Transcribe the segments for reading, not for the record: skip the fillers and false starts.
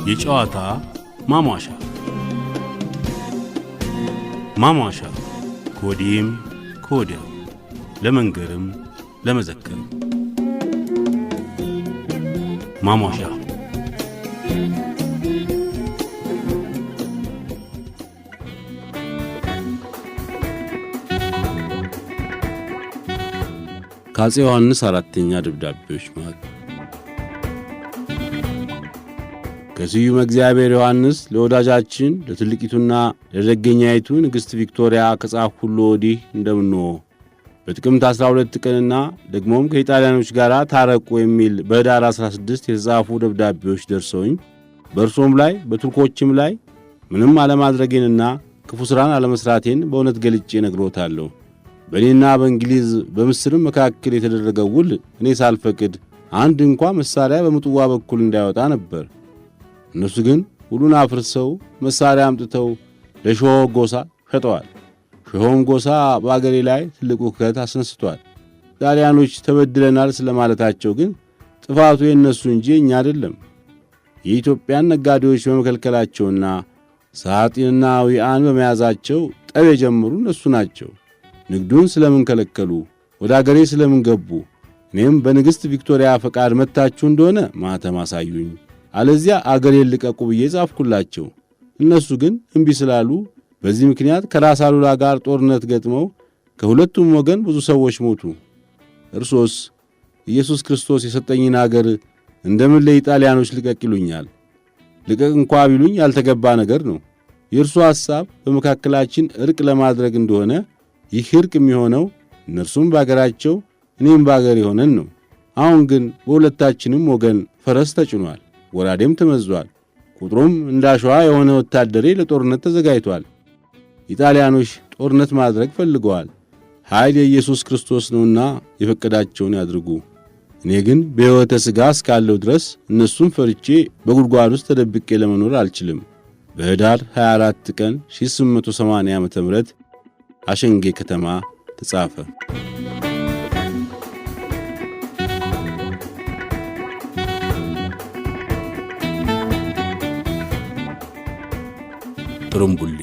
የጨዋታ ማሟሻ ማሟሻ ከወዲህም ከወዲያው ለመንገርም ለመዘከርም ማሟሻ ከአፄ ዮሐንስ አራተኛ ደብዳቤዎች ማለት ከስዩም እግዚአብሔር ዮሐንስ ለወዳጃችን ለትልቂቱና ለደገኛይቱ ንግሥት ቪክቶሪያ ከጻፍ ሁሉ ወዲህ እንደምንሆ በጥቅምት 12 ቀንና ደግሞም ከኢጣሊያኖች ጋር ታረቁ የሚል በኅዳር 16 የተጻፉ ደብዳቤዎች ደርሰውኝ በእርሶም ላይ በቱርኮችም ላይ ምንም አለማድረጌንና ክፉ ሥራን አለመስራቴን በእውነት ገልጬ ነግሮታለሁ። በእኔና በእንግሊዝ በምስርም መካከል የተደረገው ውል እኔ ሳልፈቅድ አንድ እንኳ መሳሪያ በምጽዋ በኩል እንዳይወጣ ነበር። እነሱ ግን ሁሉን አፍርሰው መሳሪያ አምጥተው ለሾሆ ጎሳ ሸጠዋል። ሾሆም ጎሳ በአገሬ ላይ ትልቅ ውከት አስነስቷል። ጣሊያኖች ተበድለናል ስለማለታቸው ግን ጥፋቱ የነሱ እንጂ እኛ አይደለም። የኢትዮጵያን ነጋዴዎች በመከልከላቸውና ሳጥንና ዊአን በመያዛቸው ጠብ የጀመሩ እነሱ ናቸው። ንግዱን ስለምን ከለከሉ? ወደ አገሬ ስለምን ገቡ? እኔም በንግሥት ቪክቶሪያ ፈቃድ መታችሁ እንደሆነ ማኅተም አሳዩኝ፣ አለዚያ አገሬን ልቀቁ ብዬ ጻፍኩላቸው። እነሱ ግን እምቢ ስላሉ በዚህ ምክንያት ከራስ አሉላ ጋር ጦርነት ገጥመው ከሁለቱም ወገን ብዙ ሰዎች ሞቱ። እርሶስ ኢየሱስ ክርስቶስ የሰጠኝን አገር እንደምን ለኢጣሊያኖች ልቀቅ ይሉኛል? ልቀቅ እንኳ ቢሉኝ ያልተገባ ነገር ነው። የእርሱ ሐሳብ በመካከላችን ዕርቅ ለማድረግ እንደሆነ ይህ ዕርቅ የሚሆነው እነርሱም በአገራቸው እኔም በአገር የሆነን ነው። አሁን ግን በሁለታችንም ወገን ፈረስ ተጭኗል፣ ወራዴም ተመዟል። ቁጥሩም እንዳሸዋ የሆነ ወታደሬ ለጦርነት ተዘጋጅቷል። ኢጣሊያኖች ጦርነት ማድረግ ፈልገዋል። ኃይል የኢየሱስ ክርስቶስ ነውና የፈቀዳቸውን ያድርጉ። እኔ ግን በሕይወተ ሥጋ እስካለሁ ድረስ እነሱን ፈርቼ በጉድጓድ ውስጥ ተደብቄ ለመኖር አልችልም። በኅዳር 24 ቀን 1880 ዓ.ም አሸንጌ ከተማ ተጻፈ። ጥሩምቡሌ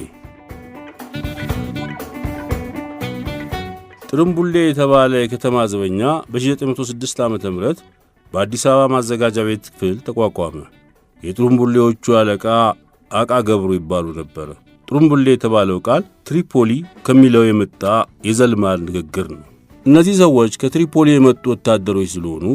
ጥሩምቡሌ የተባለ የከተማ ዘበኛ በ1906 ዓ.ም በአዲስ አበባ ማዘጋጃ ቤት ክፍል ተቋቋመ። የጥሩምቡሌዎቹ አለቃ አቃ ገብሩ ይባሉ ነበር። ጥሩምቡሌ የተባለው ቃል ትሪፖሊ ከሚለው የመጣ የዘልማድ ንግግር ነው። እነዚህ ሰዎች ከትሪፖሊ የመጡ ወታደሮች ስለሆኑ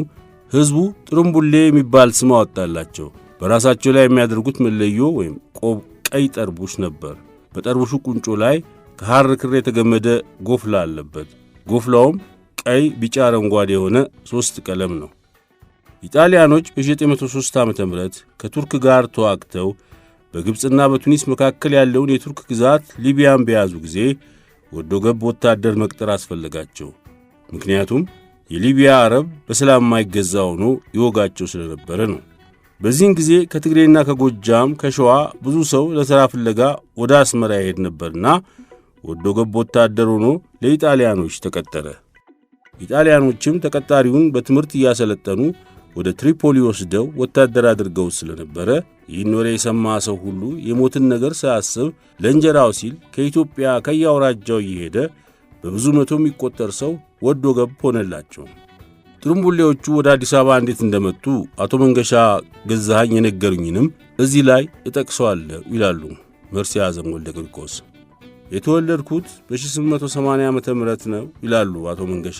ሕዝቡ ጥሩምቡሌ የሚባል ስም አወጣላቸው። በራሳቸው ላይ የሚያደርጉት መለዮ ወይም ቆብ ቀይ ጠርቡሽ ነበር። በጠርቡሹ ቁንጮ ላይ ከሐር ክር የተገመደ ጎፍላ አለበት። ጎፍላውም ቀይ፣ ቢጫ፣ አረንጓዴ የሆነ 3 ቀለም ነው። ኢጣሊያኖች በ1903 ዓ.ም ከቱርክ ጋር ተዋግተው በግብፅና በቱኒስ መካከል ያለውን የቱርክ ግዛት ሊቢያን በያዙ ጊዜ ወዶ ገብ ወታደር መቅጠር አስፈለጋቸው። ምክንያቱም የሊቢያ አረብ በሰላም የማይገዛ ሆኖ ይወጋቸው ስለነበረ ነው። በዚህን ጊዜ ከትግሬና ከጎጃም ከሸዋ ብዙ ሰው ለሥራ ፍለጋ ወደ አስመራ ይሄድ ነበርና ወዶ ገብ ወታደር ሆኖ ለኢጣሊያኖች ተቀጠረ። ኢጣሊያኖችም ተቀጣሪውን በትምህርት እያሰለጠኑ ወደ ትሪፖሊ ወስደው ወታደር አድርገው ስለነበረ ይህን ወሬ የሰማ ሰው ሁሉ የሞትን ነገር ሳያስብ ለእንጀራው ሲል ከኢትዮጵያ ከያውራጃው እየሄደ በብዙ መቶ የሚቆጠር ሰው ወዶ ገብ ሆነላቸው። ጥሩምቡሌዎቹ ወደ አዲስ አበባ እንዴት እንደመጡ አቶ መንገሻ ገዛኸኝ የነገሩኝንም እዚህ ላይ እጠቅሰዋለሁ ይላሉ መርሲ ያዘን ወልደ ቂርቆስ። የተወለድኩት በ1880 ዓመተ ምህረት ነው ይላሉ አቶ መንገሻ።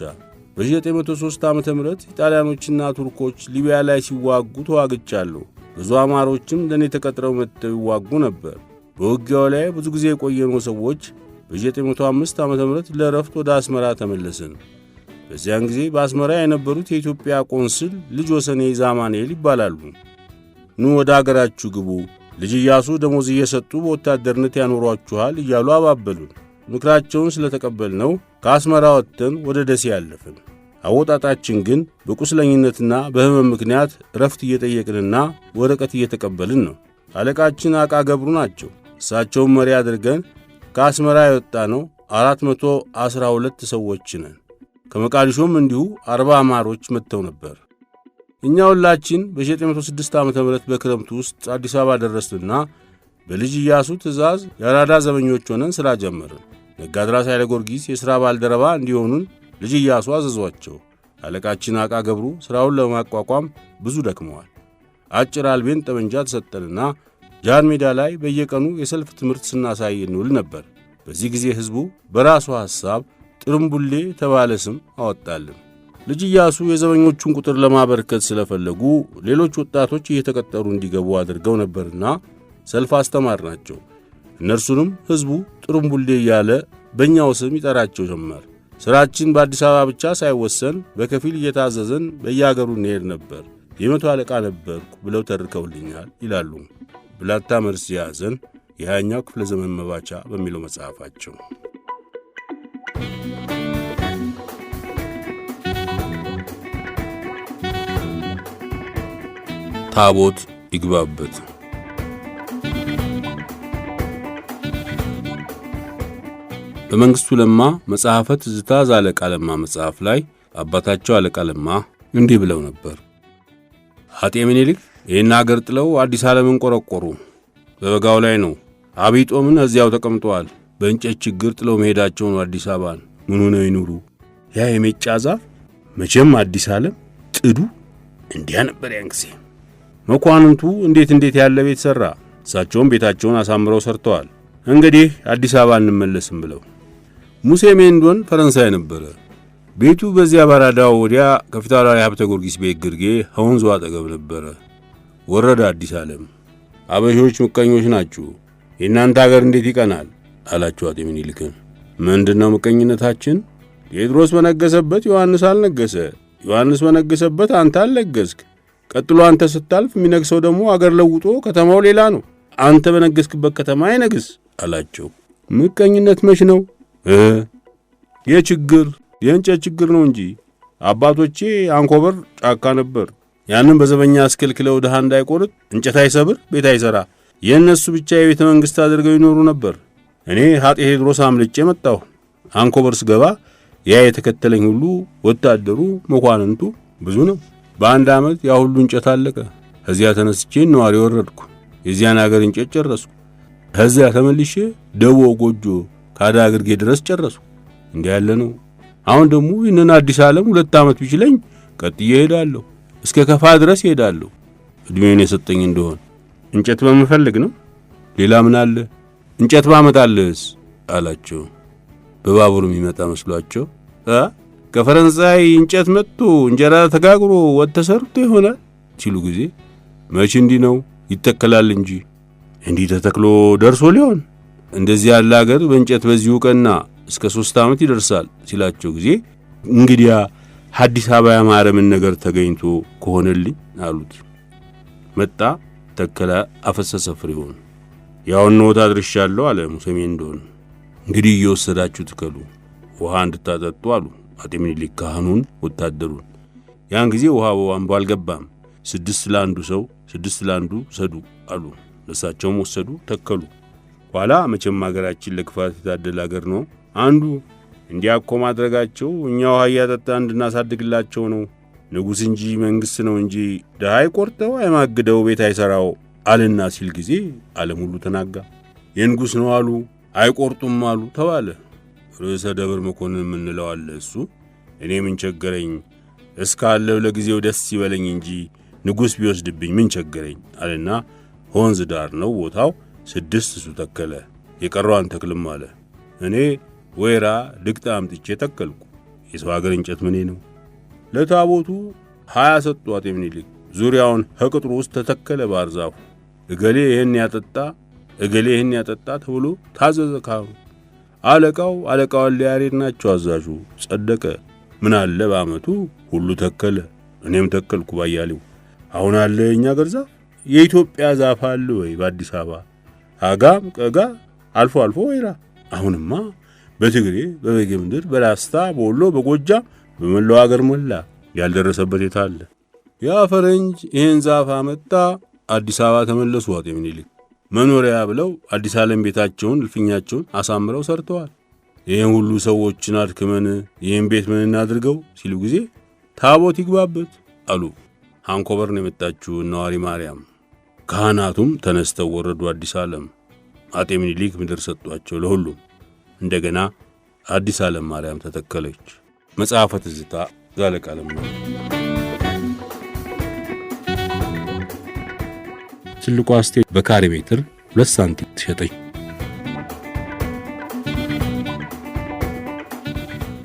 በ1903 ዓመተ ምህረት ኢጣሊያኖችና ቱርኮች ሊቢያ ላይ ሲዋጉ ተዋግቻለሁ። ብዙ አማሮችም ለኔ ተቀጥረው መጥተው ይዋጉ ነበር። በውጊያው ላይ ብዙ ጊዜ የቆየነው ሰዎች በ1905 ዓመተ ምህረት ለረፍት ወደ አስመራ ተመለስን። በዚያን ጊዜ በአስመራ የነበሩት የኢትዮጵያ ቆንስል ልጅ ወሰኔ ዛማኔል ይባላሉ። ኑ ወደ አገራችሁ ግቡ፣ ልጅ ኢያሱ ደሞዝ እየሰጡ በወታደርነት ያኖሯችኋል እያሉ አባበሉን። ምክራቸውን ስለተቀበልነው ከአስመራ ወጥተን ወደ ደሴ ያለፍን። አወጣጣችን ግን በቁስለኝነትና በሕመም ምክንያት ረፍት እየጠየቅንና ወረቀት እየተቀበልን ነው። አለቃችን አቃ ገብሩ ናቸው። እሳቸውን መሪ አድርገን ከአስመራ የወጣነው 412 ሰዎች ነን። ከመቃዲሾም እንዲሁ 40 አማሮች መጥተው ነበር። እኛ ሁላችን በ1906 ዓመተ ምህረት በክረምቱ ውስጥ አዲስ አበባ ደረስንና በልጅ ኢያሱ ትእዛዝ የአራዳ ዘበኞች ሆነን ሥራ ጀመርን። ነጋድራስ ኃይለ ጊዮርጊስ የሥራ ባልደረባ እንዲሆኑን ልጅ ኢያሱ አዘዟቸው። አለቃችን አቃ ገብሩ ሥራውን ለማቋቋም ብዙ ደክመዋል። አጭር አልቤን ጠመንጃ ተሰጠንና ጃን ሜዳ ላይ በየቀኑ የሰልፍ ትምህርት ስናሳይ እንውል ነበር። በዚህ ጊዜ ሕዝቡ በራሱ ሐሳብ ጥርምቡሌ ተባለ ስም አወጣልን። ልጅ ኢያሱ የዘበኞቹን ቁጥር ለማበርከት ስለፈለጉ ሌሎች ወጣቶች እየተቀጠሩ እንዲገቡ አድርገው ነበርና ሰልፍ አስተማርናቸው። እነርሱንም ሕዝቡ ጥርምቡሌ እያለ በእኛው ስም ይጠራቸው ጀመር። ሥራችን በአዲስ አበባ ብቻ ሳይወሰን በከፊል እየታዘዘን በየአገሩ እንሄድ ነበር። የመቶ አለቃ ነበርኩ ብለው ተርከውልኛል ይላሉ ብላታ መርስ ያዘን የ20ኛው ክፍለ ዘመን መባቻ በሚለው መጽሐፋቸው። ታቦት ይግባበት። በመንግሥቱ ለማ መጽሐፈ ትዝታ ዘአለቃ ለማ መጽሐፍ ላይ አባታቸው አለቃ ለማ እንዲህ ብለው ነበር። አጤ ምኒልክ ይህን አገር ጥለው አዲስ ዓለምን ቆረቆሩ። በበጋው ላይ ነው። አብይ ጦምን እዚያው ተቀምጠዋል። በእንጨት ችግር ጥለው መሄዳቸው ነው አዲስ አበባን። ምን ሆነው ይኑሩ? ያ የሜጫ ዛፍ መቼም አዲስ ዓለም ጥዱ እንዲያ ነበር ያን ጊዜ። መኳንንቱ እንዴት ያለ ቤት ሠራ። እሳቸውም ቤታቸውን አሳምረው ሰርተዋል። እንግዲህ አዲስ አበባ እንመለስም ብለው ሙሴ ሜንዶን ፈረንሳይ ነበረ። ቤቱ በዚያ ባራዳው ወዲያ ከፊታውራሪ ሀብተ ጊዮርጊስ ቤት ግርጌ ወንዙ አጠገብ ነበረ። ወረደ አዲስ ዓለም። አበሾች ምቀኞች ናችሁ፣ የእናንተ አገር እንዴት ይቀናል አላቸው አጤ ምኒልክን። ምንድነው ምቀኝነታችን? ቴዎድሮስ በነገሰበት ዮሐንስ አልነገሰ፣ ዮሐንስ በነገሰበት አንተ አልነገስክ። ቀጥሎ አንተ ስታልፍ የሚነግሰው ደግሞ አገር ለውጦ ከተማው ሌላ ነው። አንተ በነገስክበት ከተማ አይነግስ አላቸው። ምቀኝነት መች ነው? የእንጨት ችግር ነው እንጂ አባቶቼ አንኮበር ጫካ ነበር። ያንን በዘበኛ አስከልክለው ድሃ እንዳይቆርጥ እንጨት አይሰብር ቤት አይሰራ የእነሱ ብቻ የቤተ መንግሥት አድርገው ይኖሩ ነበር። እኔ አጤ ቴዎድሮስ አምልጬ መጣሁ። አንኮበር ስገባ ያ የተከተለኝ ሁሉ ወታደሩ መኳንንቱ ብዙ ነው። በአንድ ዓመት ያ ሁሉ እንጨት አለቀ። ከዚያ ተነስቼ ነዋሪ ወረድኩ። የዚያን አገር እንጨት ጨረስኩ። ከዚያ ተመልሼ ደቦ ጎጆ ካዳ ግርጌ ድረስ ጨረስኩ። እንዲህ ያለ ነው። አሁን ደግሞ ይህንን አዲስ ዓለም 2 ዓመት ቢችለኝ ቀጥዬ እሄዳለሁ። እስከ ከፋ ድረስ እሄዳለሁ። እድሜን የሰጠኝ እንደሆን እንጨት በመፈልግ ነው። ሌላ ምን አለ? እንጨት ባመጣልህስ አላቸው። በባቡር የሚመጣ መስሏቸው ከፈረንሳይ እንጨት መጥቶ እንጀራ ተጋግሮ ወጥ ተሰርቶ ይሆናል ሲሉ ጊዜ መቼ እንዲህ ነው ይተከላል እንጂ እንዲህ ተተክሎ ደርሶ ሊሆን እንደዚህ ያለ አገር በእንጨት በዚሁ ቀና እስከ 3 ዓመት ይደርሳል ሲላቸው ጊዜ እንግዲያ አዲስ አበባ ያማረምን ነገር ተገኝቶ ከሆነልኝ አሉት። መጣ ተከለ አፈሰሰ ፍሬውን። ያውን ነው ታድርሻለሁ አለ ሙሴ ሜንዶን። እንግዲህ እየወሰዳችሁ ትከሉ ውሃ እንድታጠጡ አሉ አጤ ምኒልክ ካህኑን ወታደሩን። ያን ጊዜ ውሃ በቧንቧ አልገባም። 6 ለአንዱ ሰው 6 ለአንዱ ሰዱ አሉ። ለሳቸውም ወሰዱ ተከሉ። ኋላ መቼም አገራችን ለክፋት የታደለ አገር ነው። አንዱ እንዲያኮ ማድረጋቸው እኛ ውሃ እያጠጣ እንድናሳድግላቸው ነው። ንጉሥ እንጂ መንግሥት ነው እንጂ ድሃ አይቆርጠው አይማግደው ቤት አይሠራው አልና ሲል ጊዜ ዓለም ሁሉ ተናጋ። የንጉሥ ነው አሉ አይቆርጡም አሉ ተባለ። ርዕሰ ደብር መኮንን የምንለው አለ። እሱ እኔ ምን ቸገረኝ እስካለው ለጊዜው ደስ ይበለኝ እንጂ ንጉሥ ቢወስድብኝ ምን ቸገረኝ አለና ወንዝ ዳር ነው ቦታው 6 እሱ ተከለ። የቀረዋን ተክልም አለ። እኔ ወይራ ድግጣ አምጥቼ ተከልኩ። የሰው አገር እንጨት ምኔ ነው። ለታቦቱ 20 ሰጡ አጤ ምኒልክ። ዙሪያውን ከቅጥሩ ውስጥ ተተከለ ባህር ዛፉ። እገሌ ይህን ያጠጣ ተብሎ ታዘዘ ካህኑ። አለቃው ያሬድ ናቸው አዛዡ። ጸደቀ። ምን አለ በአመቱ ሁሉ ተከለ። እኔም ተከልኩ ባያሌው። አሁን አለ የኛ አገር ዛፍ? የኢትዮጵያ ዛፍ አለ ወይ በአዲስ አበባ? አጋም ቀጋ አልፎ ወይራ። አሁንማ በትግሬ በበጌ ምድር በላስታ በወሎ በጎጃም በመላው አገር ሞላ። ያልደረሰበት የታለ? ያ ፈረንጅ ይህን ዛፍ አመጣ። አዲስ አበባ ተመለሱ አጤ ምኒልክ። መኖሪያ ብለው አዲስ ዓለም ቤታቸውን እልፍኛቸውን አሳምረው ሰርተዋል። ይህን ሁሉ ሰዎችን አድክመን ይህን ቤት ምን እናድርገው ሲሉ ጊዜ ታቦት ይግባበት አሉ። ሃንኮቨርን የመጣችው ነዋሪ ማርያም። ካህናቱም ተነስተው ወረዱ አዲስ ዓለም። አጤ ምኒልክ ምድር ሰጧቸው ለሁሉም። እንደገና አዲስ ዓለም ማርያም ተተከለች። መጽሐፈ ትዝታ ዛለቃለም ነው። ትልቋ ስቴት በካሬ ሜትር 2 ሳንቲም ተሸጠች።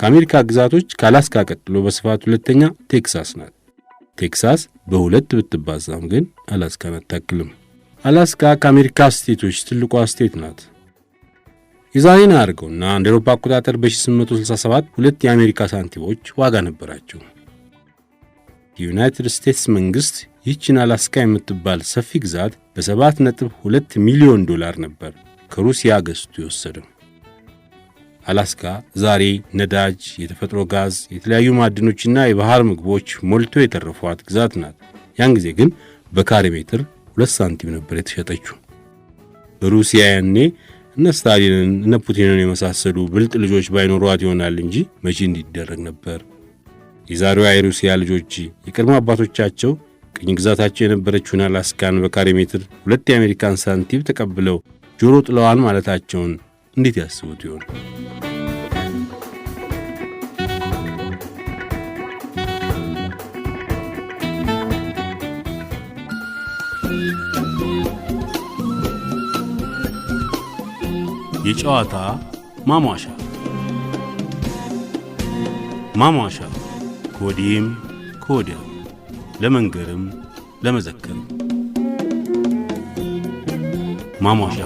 ከአሜሪካ ግዛቶች ከአላስካ ቀጥሎ በስፋት ሁለተኛ ቴክሳስ ናት። ቴክሳስ በሁለት ብትባዛም ግን አላስካን አታክልም። አላስካ ከአሜሪካ ስቴቶች ትልቋ ስቴት ናት። የዛሬን አድርገውና እንደ አውሮፓ አቆጣጠር በ1867 ሁለት የአሜሪካ ሳንቲሞች ዋጋ ነበራቸው። የዩናይትድ ስቴትስ መንግሥት ይህችን አላስካ የምትባል ሰፊ ግዛት በ7.2 ሚሊዮን ዶላር ነበር ከሩሲያ ገዝቶ የወሰደው። አላስካ ዛሬ ነዳጅ፣ የተፈጥሮ ጋዝ፣ የተለያዩ ማዕድኖችና የባህር ምግቦች ሞልቶ የተረፏት ግዛት ናት። ያን ጊዜ ግን በካሬ ሜትር 2 ሳንቲም ነበር የተሸጠችው። በሩሲያ ያኔ እነ ስታሊንን እነ ፑቲንን የመሳሰሉ ብልጥ ልጆች ባይኖሯት ይሆናል እንጂ መቼ እንዲደረግ ነበር። የዛሬዋ የሩሲያ ልጆች የቀድሞ አባቶቻቸው ቅኝ ግዛታቸው የነበረችውን አላስካን በካሬ ሜትር 2 የአሜሪካን ሳንቲም ተቀብለው ጆሮ ጥለዋል ማለታቸውን እንዴት ያስቡት ይሆን? የጨዋታ ማሟሻ ከወዲህም ከወዲያም ለመንገርም ለመዘከርም ማሟሻ